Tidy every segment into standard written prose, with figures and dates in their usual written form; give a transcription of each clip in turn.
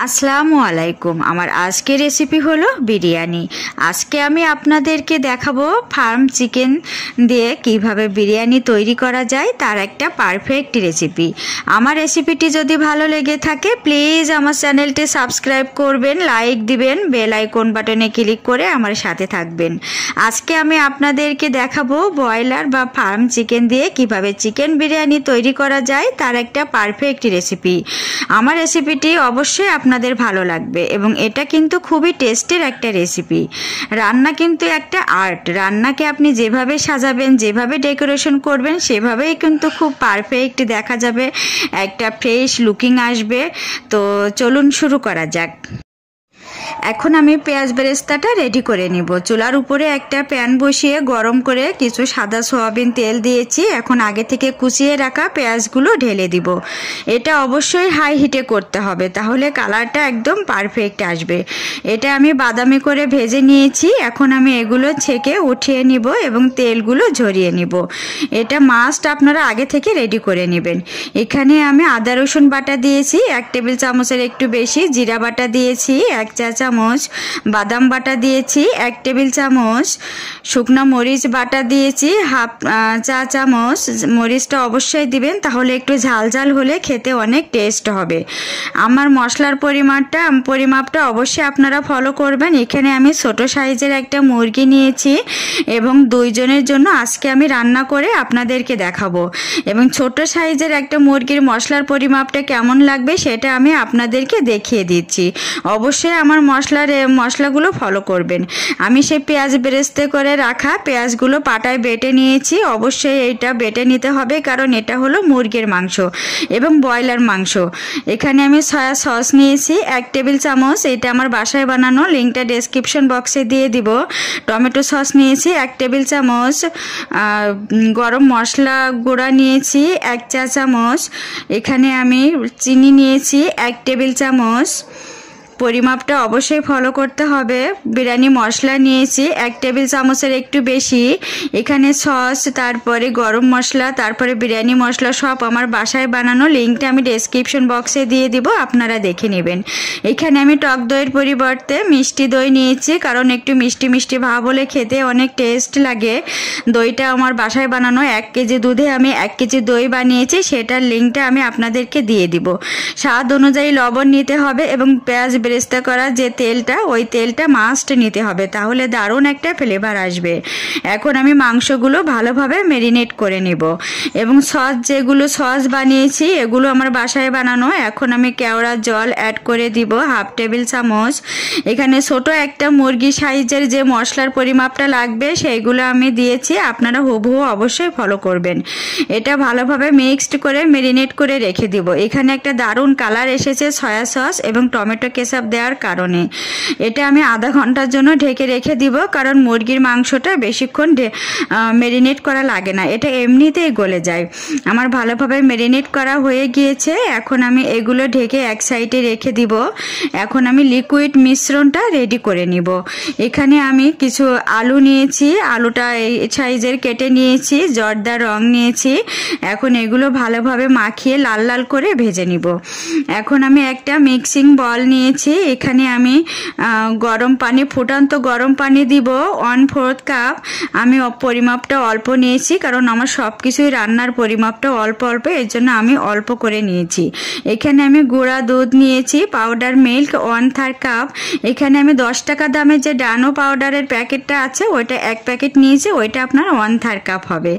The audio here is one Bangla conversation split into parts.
আসসালামু আলাইকুম। আমার আজকের রেসিপি হলো বিরিয়ানি। আজকে আমি আপনাদেরকে দেখাবো ফার্ম চিকেন দিয়ে কিভাবে বিরিয়ানি তৈরি করা যায় তার একটা পারফেক্ট রেসিপি। আমার রেসিপিটি যদি ভালো লেগে থাকে প্লিজ আমার চ্যানেলটি সাবস্ক্রাইব করবেন, লাইক দিবেন, বেল আইকন বাটনে ক্লিক করে আমার সাথে থাকবেন। আজকে আমি আপনাদেরকে দেখাবো ব্রয়লার বা ফার্ম চিকেন দিয়ে কিভাবে চিকেন বিরিয়ানি তৈরি করা যায় তার একটা পারফেক্ট রেসিপি। আমার রেসিপিটি অবশ্যই আপনাদের ভালো লাগবে এবং এটা কিন্তু খুবই টেস্টের একটা রেসিপি। রান্না কিন্তু একটা আর্ট। রান্নাকে আপনি যেভাবে সাজাবেন, যেভাবে ডেকোরেশন করবেন সেভাবেই কিন্তু খুব পারফেক্ট দেখা যাবে, একটা ফ্রেশ লুকিং আসবে। তো চলুন শুরু করা যাক। এখন আমি পেঁয়াজ বেরেস্তাটা রেডি করে নিব। চুলার উপরে একটা প্যান বসিয়ে গরম করে কিছু সাদা সয়াবিন তেল দিয়েছি। এখন আগে থেকে কুচিয়ে রাখা পেঁয়াজগুলো ঢেলে দিব। এটা অবশ্যই হাই হিটে করতে হবে, তাহলে কালারটা একদম পারফেক্ট আসবে। এটা আমি বাদামি করে ভেজে নিয়েছি। এখন আমি এগুলো ছেঁকে উঠিয়ে নিব এবং তেলগুলো ঝরিয়ে নিব। এটা মাস্ট আপনারা আগে থেকে রেডি করে নেবেন। এখানে আমি আদা রসুন বাটা দিয়েছি 1 টেবিল চামচের একটু বেশি, জিরা বাটা দিয়েছি 1 চা চামচ, বাদাম বাটা দিয়েছি 1 টেবিল চামচ, শুকনো মরিচ বাটা দিয়েছি হাফ চা চামচ। মরিচটা অবশ্যই দিবেন, তাহলে একটু ঝাল ঝাল হলে খেতে অনেক টেস্ট হবে। আমার মশলার পরিমাপটা অবশ্যই আপনারা ফলো করবেন। এখানে আমি ছোট সাইজের একটা মুরগি নিয়েছি এবং 2 জনের জন্য আজকে আমি রান্না করে আপনাদেরকে দেখাবো। এবং ছোট সাইজের একটা মুরগির মশলার পরিমাপটা কেমন লাগবে সেটা আমি আপনাদেরকে দেখিয়ে দিচ্ছি। অবশ্যই আমার মশলাগুলো ফলো করবেন। আমি সেই পেঁয়াজ বেরেস্তে করে রাখা পেঁয়াজগুলো পাটায় বেটে নিয়েছি। অবশ্যই এইটা বেটে নিতে হবে, কারণ এটা হলো মুরগির মাংস এবং ব্রয়লার মাংস। এখানে আমি সয়া সস নিয়েছি 1 টেবিল চামচ, এটা আমার বাসায় বানানো, লিঙ্কটা ডেসক্রিপশন বক্সে দিয়ে দিব। টমেটো সস নিয়েছি 1 টেবিল চামচ, গরম মশলা গুঁড়া নিয়েছি 1 চা চামচ, এখানে আমি চিনি নিয়েছি 1 টেবিল চামচ। পরিমাপটা অবশ্যই ফলো করতে হবে। বিরিয়ানি মশলা নিয়েছি 1 টেবিল চামচের একটু বেশি। এখানে সস, তারপরে গরম মশলা, তারপরে বিরিয়ানি মশলা সব আমার বাসায় বানানো, লিঙ্কটা আমি ডেসক্রিপশন বক্সে দিয়ে দিব, আপনারা দেখে নেবেন। এখানে আমি টক দইয়ের পরিবর্তে মিষ্টি দই নিয়েছি, কারণ একটু মিষ্টি মিষ্টি ভাব হলে খেতে অনেক টেস্ট লাগে। দইটা আমার বাসায় বানানো, 1 কেজি দুধে আমি 1 কেজি দই বানিয়েছি, সেটার লিঙ্কটা আমি আপনাদেরকে দিয়ে দিব। স্বাদ অনুযায়ী লবণ নিতে হবে এবং পেঁয়াজ বেরেস্তা করা যে তেলটা, ওই তেলটা মাস্ট নিতে হবে, তাহলে দারুণ একটা ফ্লেভার আসবে। এখন আমি মাংসগুলো ভালোভাবে ম্যারিনেট করে নিব এবং সস বানিয়েছি এগুলো আমার বাসায় বানানো। এখন আমি কেওড়ার জল অ্যাড করে দিব হাফ টেবিল চামচ। এখানে ছোট একটা মুরগি সাইজের যে মশলার পরিমাপটা লাগবে সেইগুলো আমি দিয়েছি, আপনারা হুবহু অবশ্যই ফলো করবেন। এটা ভালোভাবে মিক্সড করে ম্যারিনেট করে রেখে দিব। এখানে একটা দারুণ কালার এসেছে সয়া সস এবং টমেটো কেচাপ দেওয়ার কারণে। এটা আমি আধা ঘন্টার জন্য ঢেকে রেখে দিব, কারণ মুরগির মাংসটা বেশিক্ষণ ম্যারিনেট করা লাগে না, এটা এমনিতেই গলে যায়। আমার ভালোভাবে ম্যারিনেট করা হয়ে গিয়েছে। এখন আমি এগুলো ঢেকে এক সাইডে রেখে দিব। এখন আমি লিকুইড মিশ্রণটা রেডি করে নিব। এখানে আমি কিছু আলু নিয়েছি, আলুটা এই সাইজের কেটে নিয়েছি, জর্দা রং নিয়েছি। এখন এগুলো ভালোভাবে মাখিয়ে লাল লাল করে ভেজে নিব। এখন আমি একটা মিক্সিং বল নিয়েছি, এখানে আমি গরম পানি, ফুটান্ত গরম পানি দিব 1/4 কাপ। আমি পরিমাপটা অল্প নিয়েছি, কারণ আমার সব কিছুই রান্নার পরিমাপটা অল্প অল্প, এর জন্য আমি অল্প করে নিয়েছি। এখানে আমি গুঁড়া দুধ নিয়েছি, পাউডার মিল্ক 1/3 কাপ। এখানে আমি 10 টাকা দামের যে ডানো পাউডারের প্যাকেটটা আছে ওইটা 1 প্যাকেট নিয়েছি, ওইটা আপনার 1/3 কাপ হবে।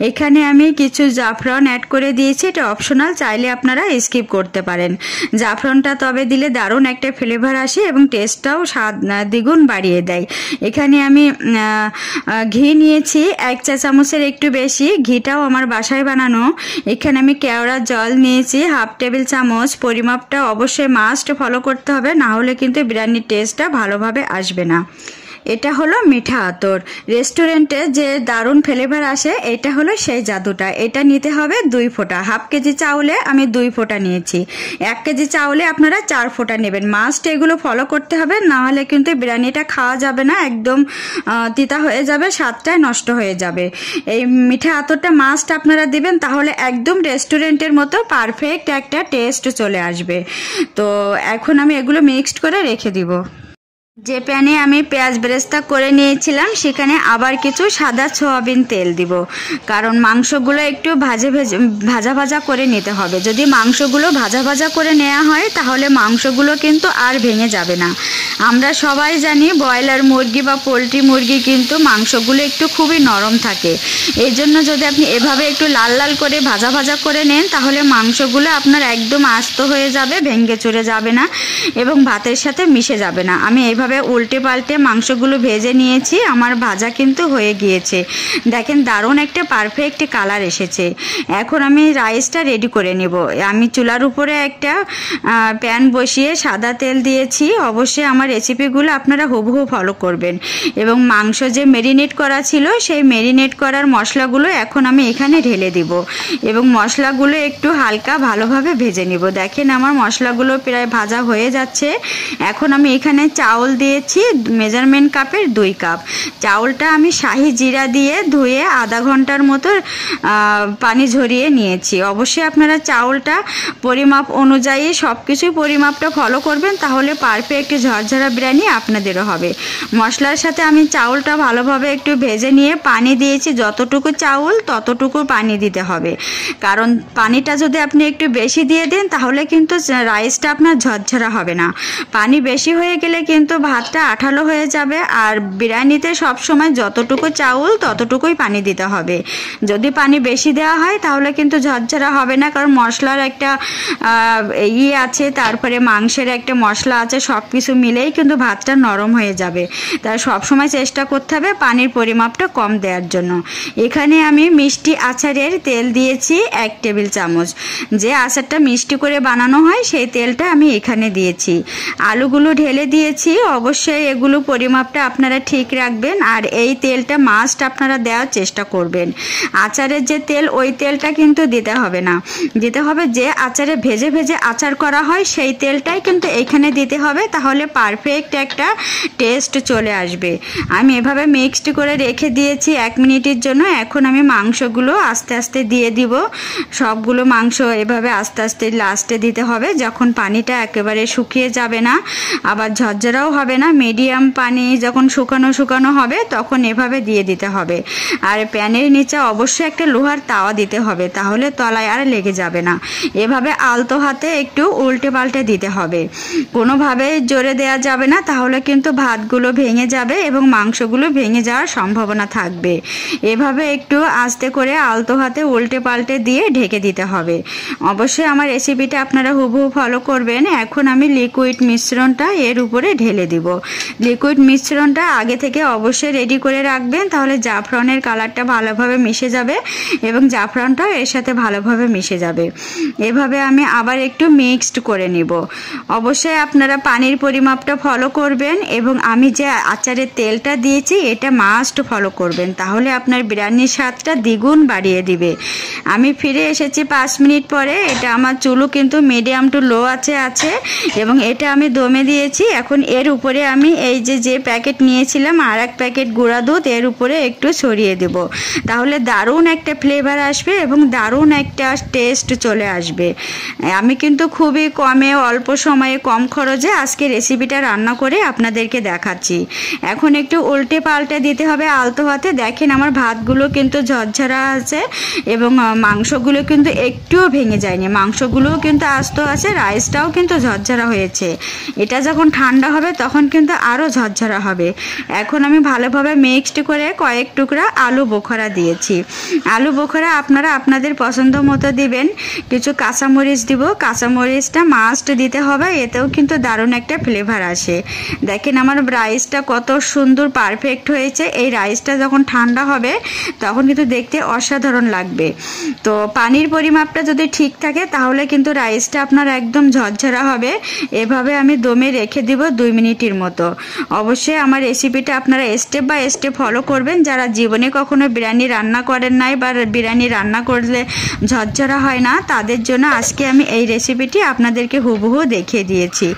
এখানে আমি কিছু জাফরান অ্যাড করে দিয়েছি, এটা অপশনাল, চাইলে আপনারা স্কিপ করতে পারেন। জাফরানটা তবে দিলে দারুণ একটা ফ্লেভার আসে এবং টেস্টটাও স্বাদ দ্বিগুণ বাড়িয়ে দেয়। এখানে আমি ঘি নিয়েছি 1 চা চামচের একটু বেশি, ঘিটাও আমার বাসায় বানানো। এখানে আমি কেওড়ার জল নিয়েছি হাফ টেবিল চামচ। পরিমাপটা অবশ্যই মাস্ট ফলো করতে হবে, না হলে কিন্তু বিরিয়ানির টেস্টটা ভালোভাবে আসবে না। এটা হলো মিঠা আতর। রেস্টুরেন্টে যে দারুণ ফ্লেভার আসে, এটা হলো সেই জাদুটা। এটা নিতে হবে 2 ফোঁটা। হাফ কেজি চাউলে আমি 2 ফোঁটা নিয়েছি। 1 কেজি চাউলে আপনারা 4 ফোঁটা নেবেন। মাস্ট এগুলো ফলো করতে হবে, না হলে কিন্তু বিরিয়ানিটা খাওয়া যাবে না, একদম তিতা হয়ে যাবে, স্বাদটাই নষ্ট হয়ে যাবে। এই মিঠা আতরটা মাস্ট আপনারা দিবেন, তাহলে একদম রেস্টুরেন্টের মতো পারফেক্ট একটা টেস্ট চলে আসবে। তো এখন আমি এগুলো মিক্সড করে রেখে দিব। যে প্যানে আমি পেঁয়াজ বেরেস্তা করে নিয়েছিলাম, সেখানে আবার কিছু সাদা সয়াবিন তেল দিব, কারণ মাংসগুলো একটু ভাজা ভাজা করে নিতে হবে। যদি মাংসগুলো ভাজা ভাজা করে নেওয়া হয়, তাহলে মাংসগুলো কিন্তু আর ভেঙে যাবে না। আমরা সবাই জানি ব্রয়লার মুরগি বা পোলট্রি মুরগি কিন্তু মাংসগুলো একটু খুবই নরম থাকে। এই জন্য যদি আপনি এভাবে একটু লাল লাল করে ভাজা ভাজা করে নেন, তাহলে মাংসগুলো আপনার একদম আস্ত হয়ে যাবে, ভেঙে চুরে যাবে না এবং ভাতের সাথে মিশে যাবে না। আমি এইভাবে উল্টে পাল্টে মাংসগুলো ভেজে নিয়েছি। আমার ভাজা কিন্তু হয়ে গিয়েছে। দেখেন দারুণ একটা পারফেক্ট কালার এসেছে। এখন আমি রাইসটা রেডি করে নেব। আমি চুলার উপরে একটা প্যান বসিয়ে সাদা তেল দিয়েছি। অবশ্যই আমার রেসিপিগুলো আপনারা হুবহু ফলো করবেন। এবং মাংস যে ম্যারিনেট করা ছিল, সেই ম্যারিনেট করার মশলাগুলো এখন আমি এখানে ঢেলে দিব এবং মশলাগুলো একটু হালকা ভালোভাবে ভেজে নিব। দেখেন আমার মশলাগুলো প্রায় ভাজা হয়ে যাচ্ছে। এখন আমি এখানে চাউল দিয়েছি মেজারমেন্ট কাপের 2 কাপ। চাউলটা আমি শাহি জিরা দিয়ে ধুয়ে আধা ঘন্টার মতো পানি ঝরিয়ে নিয়েছি। অবশ্যই আপনারা চাউলটা পরিমাপ অনুযায়ী সব কিছুই পরিমাপটা ফলো করবেন, তাহলে পারফেক্ট ঝরঝরা বিরিয়ানি আপনাদেরও হবে। মশলার সাথে আমি চাউলটা ভালোভাবে একটু ভেজে নিয়ে পানি দিয়েছি। যতটুকু চাউল ততটুকু পানি দিতে হবে, কারণ পানিটা যদি আপনি একটু বেশি দিয়ে দেন, তাহলে কিন্তু রাইসটা আপনার ঝরঝরা হবে না। পানি বেশি হয়ে গেলে কিন্তু ভাতটা আঠালো হয়ে যাবে। আর বিরিয়ানিতে সবসময় যতটুকু চাউল ততটুকুই পানি দিতে হবে। যদি পানি বেশি দেওয়া হয়, তাহলে কিন্তু ঝরঝরা হবে না, কারণ মশলার একটা আছে, তারপরে মাংসের একটা মশলা আছে, সব কিছু মিলেই কিন্তু ভাতটা নরম হয়ে যাবে। তাই সবসময় চেষ্টা করতে হবে পানির পরিমাপটা কম দেওয়ার জন্য। এখানে আমি মিষ্টি আচারের তেল দিয়েছি 1 টেবিল চামচ। যে আচারটা মিষ্টি করে বানানো হয়, সেই তেলটা আমি এখানে দিয়েছি। আলুগুলো ঢেলে দিয়েছি। অবশ্যই এগুলো পরিমাপটা আপনারা ঠিক রাখবেন, আর এই তেলটা মাস্ট আপনারা দেওয়ার চেষ্টা করবেন। আচারের যে তেল, ওই তেলটা কিন্তু দিতে হবে না। দিতে হবে যে আচারে ভেজে ভেজে আচার করা হয়, সেই তেলটাই কিন্তু এখানে দিতে হবে, তাহলে পারফেক্ট একটা টেস্ট চলে আসবে। আমি এভাবে মিক্সড করে রেখে দিয়েছি 1 মিনিটের জন্য। এখন আমি মাংসগুলো আস্তে আস্তে দিয়ে দিব। সবগুলো মাংস এভাবে আস্তে আস্তে লাস্টে দিতে হবে, যখন পানিটা একেবারে শুকিয়ে যাবে না, আবার ঝরঝরাও হবে না। মিডিয়াম পানি যখন শুকানো হবে, তখন এভাবে দিয়ে দিতে হবে। আর প্যানের নিচে অবশ্যই একটা লোহার তাওয়া দিতে হবে, তাহলে তলায় আর লেগে যাবে না। এভাবে আলতো হাতে একটু উল্টে পাল্টে দিতে হবে। কোনোভাবে জোরে দেওয়া যাবে না, তাহলে কিন্তু ভাতগুলো ভেঙে যাবে এবং মাংসগুলো ভেঙে যাওয়ার সম্ভাবনা থাকবে। এভাবে একটু আস্তে করে আলতো হাতে উল্টে পাল্টে দিয়ে ঢেকে দিতে হবে। অবশ্যই আমার রেসিপিটা আপনারা হুবহু ফলো করবেন। এখন আমি লিকুইড মিশ্রণটা এর উপরে ঢেলে দিব। লিকুইড মিশ্রণটা আগে থেকে অবশ্যই রেডি করে রাখবেন, তাহলে জাফরানের কালারটা ভালোভাবে মিশে যাবে এবং জাফরানটাও এর সাথে ভালোভাবে মিশে যাবে। এভাবে আমি আবার একটু মিক্সড করে নিব। অবশ্যই আপনারা পানির পরিমাপটা ফলো করবেন এবং আমি যে আচারের তেলটা দিয়েছি, এটা মাস্ট ফলো করবেন, তাহলে আপনার বিরিয়ানির স্বাদটা দ্বিগুণ বাড়িয়ে দিবে। আমি ফিরে এসেছি 5 মিনিট পরে। এটা আমার চুলও কিন্তু মিডিয়াম টু লো আছে এবং এটা আমি দমে দিয়েছি। এখন এর উপরে আমি এই যে প্যাকেট নিয়েছিলাম, আর 1 প্যাকেট গুঁড়া দুধ এর উপরে একটু ছড়িয়ে দেব, তাহলে দারুণ একটা ফ্লেভার আসবে এবং দারুণ একটা টেস্ট চলে আসবে। আমি কিন্তু খুবই কমে, অল্প সময়ে, কম খরচে আজকে রেসিপিটা রান্না করে আপনাদেরকে দেখাচ্ছি। এখন একটু উল্টে পাল্টে দিতে হবে আলতো হাতে। দেখেন আমার ভাতগুলো কিন্তু ঝরঝরা আছে এবং মাংসগুলো কিন্তু একটুও ভেঙে যায়নি। মাংসগুলোও কিন্তু আস্ত আছে, রাইসটাও কিন্তু ঝরঝরা হয়েছে। এটা যখন ঠান্ডা হবে, তখন কিন্তু আরও ঝরঝরা হবে। এখন আমি ভালোভাবে মিক্সড করে কয়েক টুকরা আলু বোখরা দিয়েছি। আলু বোখরা আপনারা আপনাদের পছন্দ মতো দিবেন। কিছু কাঁচামরিচ দিব। কাঁচামরিচটা মাস্ট দিতে হবে, এতেও কিন্তু দারুণ একটা ফ্লেভার আসে। দেখেন আমার রাইসটা কত সুন্দর পারফেক্ট হয়েছে। এই রাইসটা যখন ঠান্ডা হবে, তখন কিন্তু দেখতে অসাধারণ লাগবে। তো পানির পরিমাপটা যদি ঠিক থাকে, তাহলে কিন্তু রাইসটা আপনার একদম ঝরঝরা হবে। এভাবে আমি দমে রেখে দিব 2 মিনিট রেসিপিটির মতো। অবশ্যই আমার রেসিপিটা আপনারা স্টেপ বাই স্টেপ ফলো করবেন। যারা জীবনে কখনো বিরিয়ানি রান্না করেন নাই বা বিরিয়ানি রান্না করলে ঝরঝরা হয় না, তাদের জন্য আজকে আমি এই রেসিপিটি আপনাদেরকে হুবহু দেখিয়ে দিয়েছি।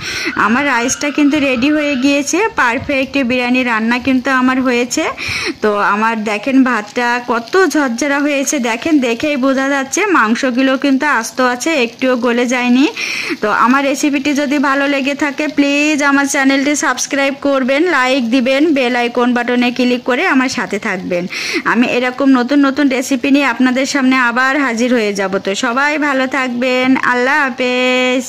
আমার রাইসটা কিন্তু রেডি হয়ে গিয়েছে, পারফেক্ট বিরিয়ানি রান্না কিন্তু আমার হয়েছে। তো আমার দেখেন ভাতটা কত ঝরঝরা হয়েছে, দেখেন দেখেই বোঝা যাচ্ছে। মাংসগুলো কিন্তু আস্ত আছে, একটুও গলে যায়নি। তো আমার রেসিপিটি যদি ভালো লেগে থাকে প্লিজ আমার চ্যানেলটি সাবস্ক্রাইব করবেন, লাইক দিবেন, বেল আইকন বাটনে ক্লিক করে আমার সাথে থাকবেন। আমি এরকম নতুন নতুন রেসিপি নিয়ে আপনাদের সামনে আবার হাজির হয়ে যাব। তো সবাই ভালো থাকবেন, আল্লাহ হাফেজ।